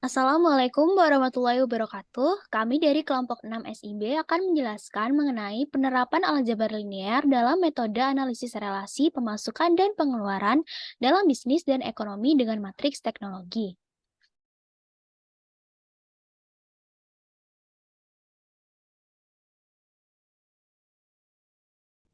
Assalamualaikum warahmatullahi wabarakatuh. Kami dari kelompok 6 SIB akan menjelaskan mengenai penerapan aljabar linear dalam metode analisis relasi pemasukan dan pengeluaran dalam bisnis dan ekonomi dengan matriks teknologi.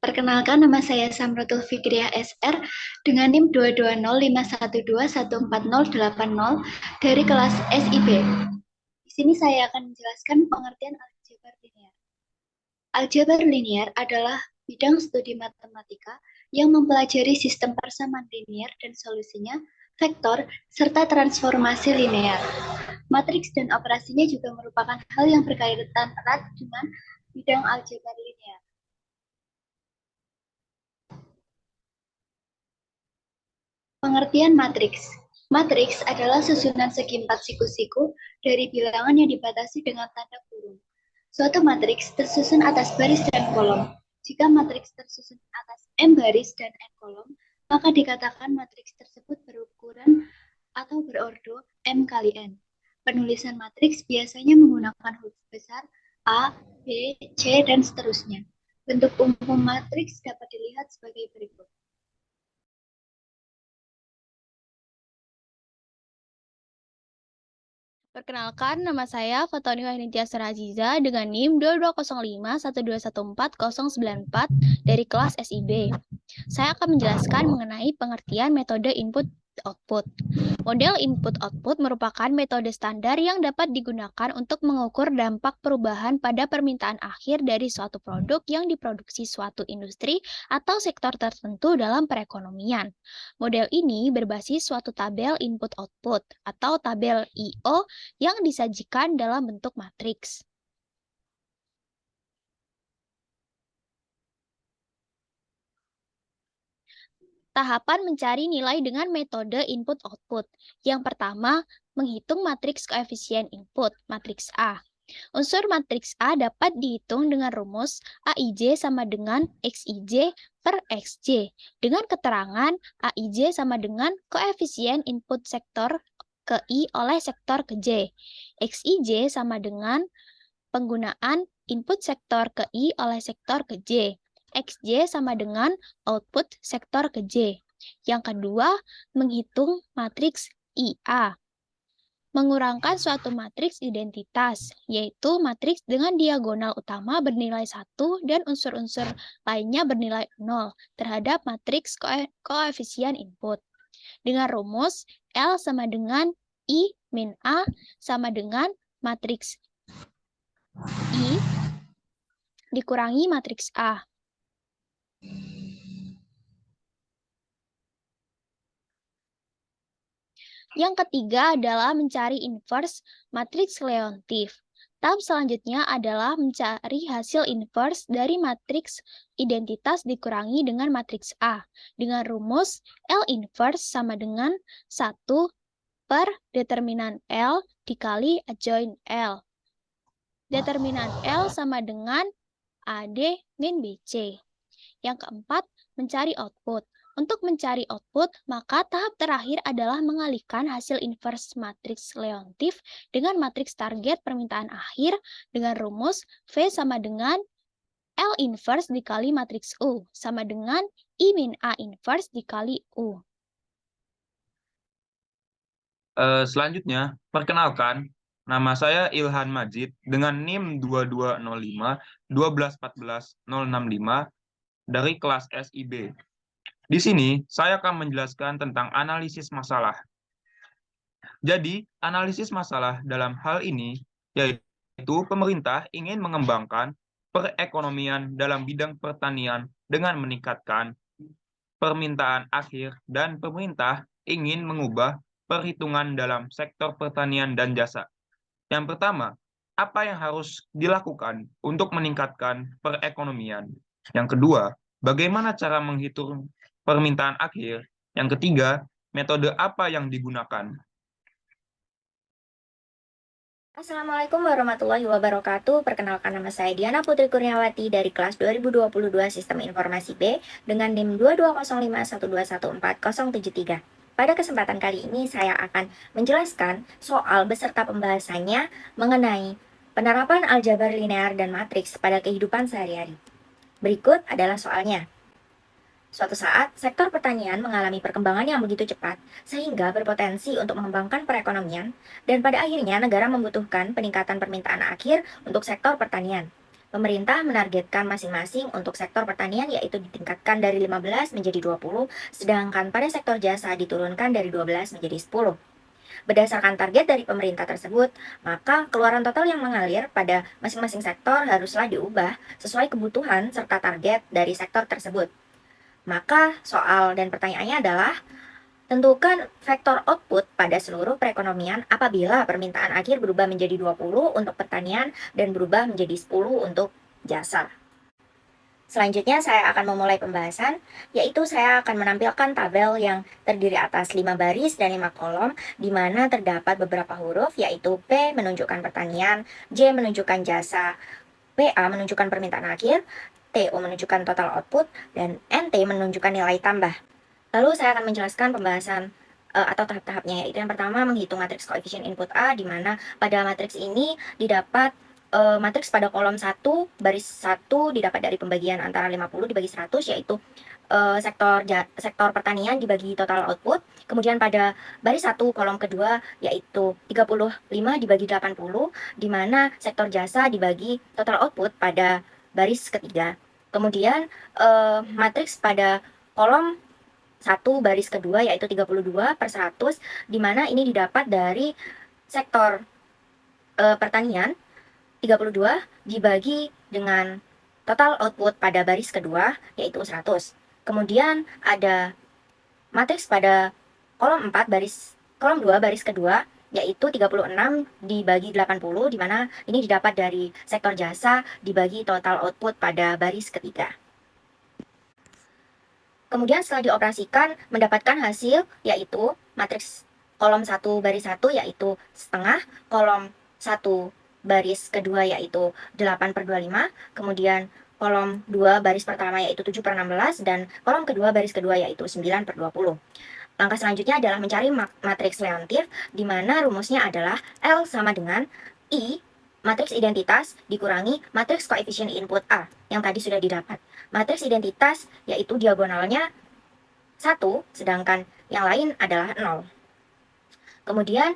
Perkenalkan, nama saya Samratul Fikriah SR dengan NIM 22051214080 dari kelas SIB. Di sini saya akan menjelaskan pengertian aljabar linear. Aljabar linear adalah bidang studi matematika yang mempelajari sistem persamaan linear dan solusinya, vektor, serta transformasi linear. Matriks dan operasinya juga merupakan hal yang berkaitan erat dengan bidang aljabar linear. Pengertian matriks. Matriks adalah susunan segi empat siku-siku dari bilangan yang dibatasi dengan tanda kurung. Suatu matriks tersusun atas baris dan kolom. Jika matriks tersusun atas M baris dan N kolom, maka dikatakan matriks tersebut berukuran atau berordo M kali N. Penulisan matriks biasanya menggunakan huruf besar A, B, C, dan seterusnya. Bentuk umum matriks dapat dilihat sebagai berikut. Perkenalkan, nama saya Fatoni Wahyuntia Aziza dengan NIM 220512149094 dari kelas SIB. Saya akan menjelaskan mengenai pengertian metode input-output. Model input-output merupakan metode standar yang dapat digunakan untuk mengukur dampak perubahan pada permintaan akhir dari suatu produk yang diproduksi suatu industri atau sektor tertentu dalam perekonomian. Model ini berbasis suatu tabel input-output atau tabel I/O yang disajikan dalam bentuk matriks. Tahapan mencari nilai dengan metode input-output. Yang pertama, menghitung matriks koefisien input, matriks A. Unsur matriks A dapat dihitung dengan rumus Aij sama dengan Xij per Xj, dengan keterangan Aij sama dengan koefisien input sektor ke I oleh sektor ke J. Xij sama dengan penggunaan input sektor ke I oleh sektor ke J. Xj sama dengan output sektor ke J. Yang kedua, menghitung matriks IA. Mengurangkan suatu matriks identitas, yaitu matriks dengan diagonal utama bernilai 1 dan unsur-unsur lainnya bernilai 0 terhadap matriks koefisien input. Dengan rumus L sama dengan I min A sama dengan matriks I dikurangi matriks A. Yang ketiga adalah mencari inverse matriks Leontief. Tahap selanjutnya adalah mencari hasil inverse dari matriks identitas dikurangi dengan matriks A dengan rumus L inverse sama dengan 1 per determinan L dikali adjoint L. Determinan L sama dengan AD min BC. Yang keempat, mencari output. Untuk mencari output, maka tahap terakhir adalah mengalihkan hasil inverse matriks Leontief dengan matriks target permintaan akhir dengan rumus V sama dengan L inverse dikali matriks U sama dengan I min A inverse dikali U. Selanjutnya, perkenalkan, nama saya Ilhan Majid dengan NIM 2205-1214065 dari kelas SIB. Di sini, saya akan menjelaskan tentang analisis masalah. Jadi, analisis masalah dalam hal ini yaitu pemerintah ingin mengembangkan perekonomian dalam bidang pertanian dengan meningkatkan permintaan akhir dan pemerintah ingin mengubah perhitungan dalam sektor pertanian dan jasa. Yang pertama, apa yang harus dilakukan untuk meningkatkan perekonomian? Yang kedua, bagaimana cara menghitung permintaan akhir? Yang ketiga, metode apa yang digunakan? Assalamualaikum warahmatullahi wabarakatuh. Perkenalkan, nama saya Diana Putri Kurniawati dari kelas 2022 Sistem Informasi B dengan NIM 2205121473. Pada kesempatan kali ini saya akan menjelaskan soal beserta pembahasannya mengenai penerapan aljabar linear dan matriks pada kehidupan sehari-hari. Berikut adalah soalnya. Suatu saat, sektor pertanian mengalami perkembangan yang begitu cepat, sehingga berpotensi untuk mengembangkan perekonomian, dan pada akhirnya negara membutuhkan peningkatan permintaan akhir untuk sektor pertanian. Pemerintah menargetkan masing-masing untuk sektor pertanian yaitu ditingkatkan dari 15 menjadi 20, sedangkan pada sektor jasa diturunkan dari 12 menjadi 10. Berdasarkan target dari pemerintah tersebut, maka keluaran total yang mengalir pada masing-masing sektor haruslah diubah sesuai kebutuhan serta target dari sektor tersebut. Maka soal dan pertanyaannya adalah, tentukan vektor output pada seluruh perekonomian apabila permintaan akhir berubah menjadi 20 untuk pertanian dan berubah menjadi 10 untuk jasa. Selanjutnya saya akan memulai pembahasan, yaitu saya akan menampilkan tabel yang terdiri atas 5 baris dan 5 kolom, di mana terdapat beberapa huruf, yaitu P menunjukkan pertanian, J menunjukkan jasa, PA menunjukkan permintaan akhir, TO menunjukkan total output, dan NT menunjukkan nilai tambah. Lalu saya akan menjelaskan pembahasan atau tahap-tahapnya, yaitu yang pertama menghitung matriks koefisien input A, di mana pada matriks ini didapat matriks pada kolom 1, baris 1 didapat dari pembagian antara 50 dibagi 100, yaitu sektor pertanian dibagi total output. Kemudian pada baris 1 kolom kedua yaitu 35 dibagi 80, di mana sektor jasa dibagi total output pada baris ketiga. Kemudian matriks pada kolom 1 baris kedua yaitu 32/100, di mana ini didapat dari sektor pertanian 32 dibagi dengan total output pada baris kedua yaitu 100. Kemudian ada matriks pada kolom 2 baris kedua yaitu 36 dibagi 80, di mana ini didapat dari sektor jasa dibagi total output pada baris ketiga. Kemudian setelah dioperasikan mendapatkan hasil yaitu matriks kolom 1 baris 1 yaitu setengah, kolom 1 baris kedua yaitu 8/25, kemudian kolom 2 baris pertama yaitu 7/16, dan kolom kedua baris kedua yaitu 9/20. Langkah selanjutnya adalah mencari matriks Leontief, di mana rumusnya adalah L sama dengan I matriks identitas dikurangi matriks koefisien input A yang tadi sudah didapat. Matriks identitas yaitu diagonalnya 1, sedangkan yang lain adalah 0. Kemudian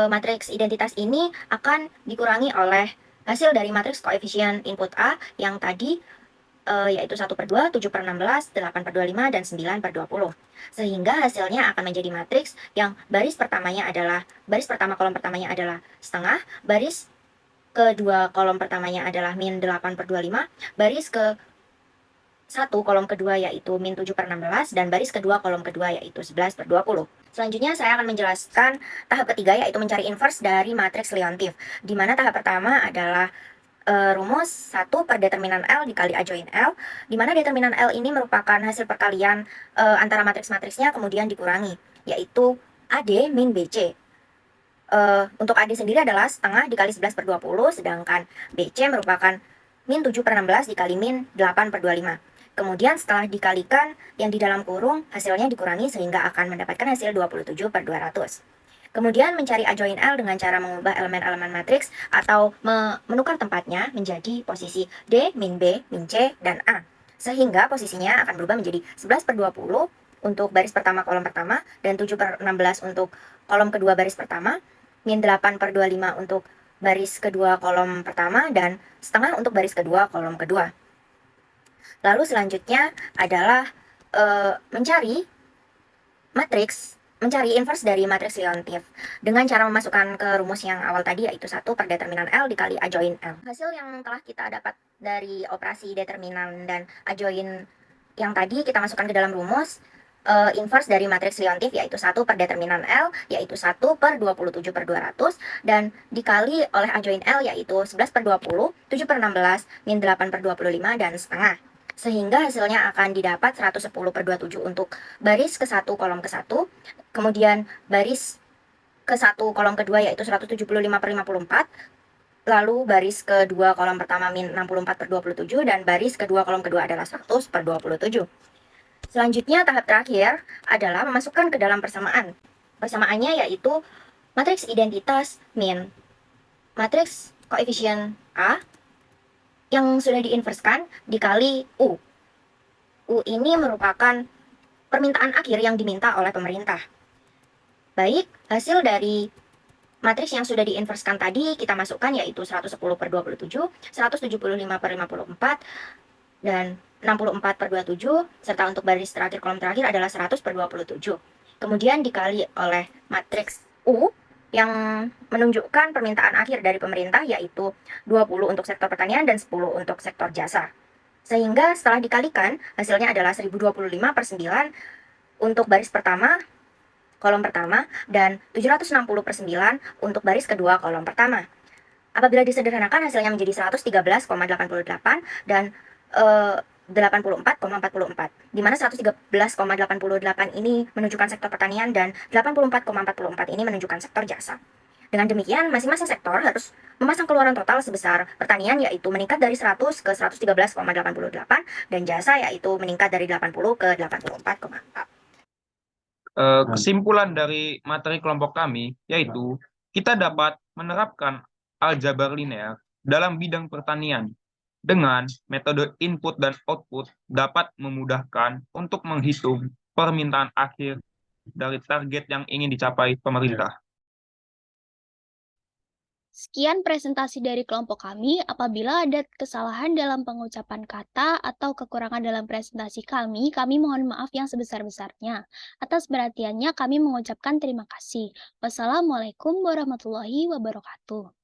matriks identitas ini akan dikurangi oleh hasil dari matriks koefisien input A yang tadi yaitu 1/2, 7/16, 8/25, dan 9/20. Sehingga hasilnya akan menjadi matriks yang baris pertama kolom pertamanya adalah setengah, baris kedua kolom pertamanya adalah min 8/25, baris ke 1 kolom kedua yaitu min 7/16, dan baris kedua kolom kedua yaitu 11/20. Selanjutnya saya akan menjelaskan tahap ketiga yaitu mencari inverse dari matriks Leontief, di mana tahap pertama adalah rumus 1 per determinan L dikali A join L, di mana determinan L ini merupakan hasil perkalian antara matriks-matriksnya kemudian dikurangi, yaitu AD min BC. Untuk AD sendiri adalah setengah dikali 11/20, sedangkan BC merupakan min 7/16 dikali min 8/25. Kemudian setelah dikalikan yang di dalam kurung, hasilnya dikurangi sehingga akan mendapatkan hasil 27/200. Kemudian mencari A join L dengan cara mengubah elemen-elemen matriks atau menukar tempatnya menjadi posisi D, min B, min C, dan A. Sehingga posisinya akan berubah menjadi 11/20 untuk baris pertama kolom pertama, dan 7/16 untuk kolom kedua baris pertama, min 8/25 untuk baris kedua kolom pertama, dan setengah untuk baris kedua kolom kedua. Lalu selanjutnya adalah mencari inverse dari matriks Leontief dengan cara memasukkan ke rumus yang awal tadi yaitu 1 per determinan L dikali A join L. Hasil yang telah kita dapat dari operasi determinan dan A join yang tadi kita masukkan ke dalam rumus inverse dari matriks Leontief yaitu 1 per determinan L yaitu 1/27/200, dan dikali oleh A join L yaitu 11/20, 7/16, min 8/25, dan setengah. Sehingga hasilnya akan didapat 110/27 untuk baris ke-1 kolom ke-1, kemudian baris ke-1 kolom kedua yaitu 175/54, lalu baris kedua kolom pertama min 64/27, dan baris kedua kolom kedua adalah 100/27. Selanjutnya, tahap terakhir adalah memasukkan ke dalam persamaan. Persamaannya yaitu matriks identitas min matriks koefisien A yang sudah diinverskan dikali U. U ini merupakan permintaan akhir yang diminta oleh pemerintah. Baik, hasil dari matriks yang sudah diinverskan tadi kita masukkan yaitu 110/27, 175/54, dan 64/27, serta untuk baris terakhir kolom terakhir adalah 100/27. Kemudian dikali oleh matriks U yang menunjukkan permintaan akhir dari pemerintah yaitu 20 untuk sektor pertanian dan 10 untuk sektor jasa. Sehingga setelah dikalikan hasilnya adalah 1025/9 untuk baris pertama, kolom pertama, dan 760/9 untuk baris kedua kolom pertama. Apabila disederhanakan hasilnya menjadi 113,88 dan 84,44, di mana 113,88 ini menunjukkan sektor pertanian dan 84,44 ini menunjukkan sektor jasa. Dengan demikian, masing-masing sektor harus memasang keluaran total sebesar pertanian yaitu meningkat dari 100 ke 113,88 dan jasa yaitu meningkat dari 80 ke 84,4. Kesimpulan dari materi kelompok kami yaitu kita dapat menerapkan aljabar linear dalam bidang pertanian dengan metode input dan output dapat memudahkan untuk menghitung permintaan akhir dari target yang ingin dicapai pemerintah. Sekian presentasi dari kelompok kami. Apabila ada kesalahan dalam pengucapan kata atau kekurangan dalam presentasi kami mohon maaf yang sebesar-besarnya. Atas perhatiannya kami mengucapkan terima kasih. Wassalamualaikum warahmatullahi wabarakatuh.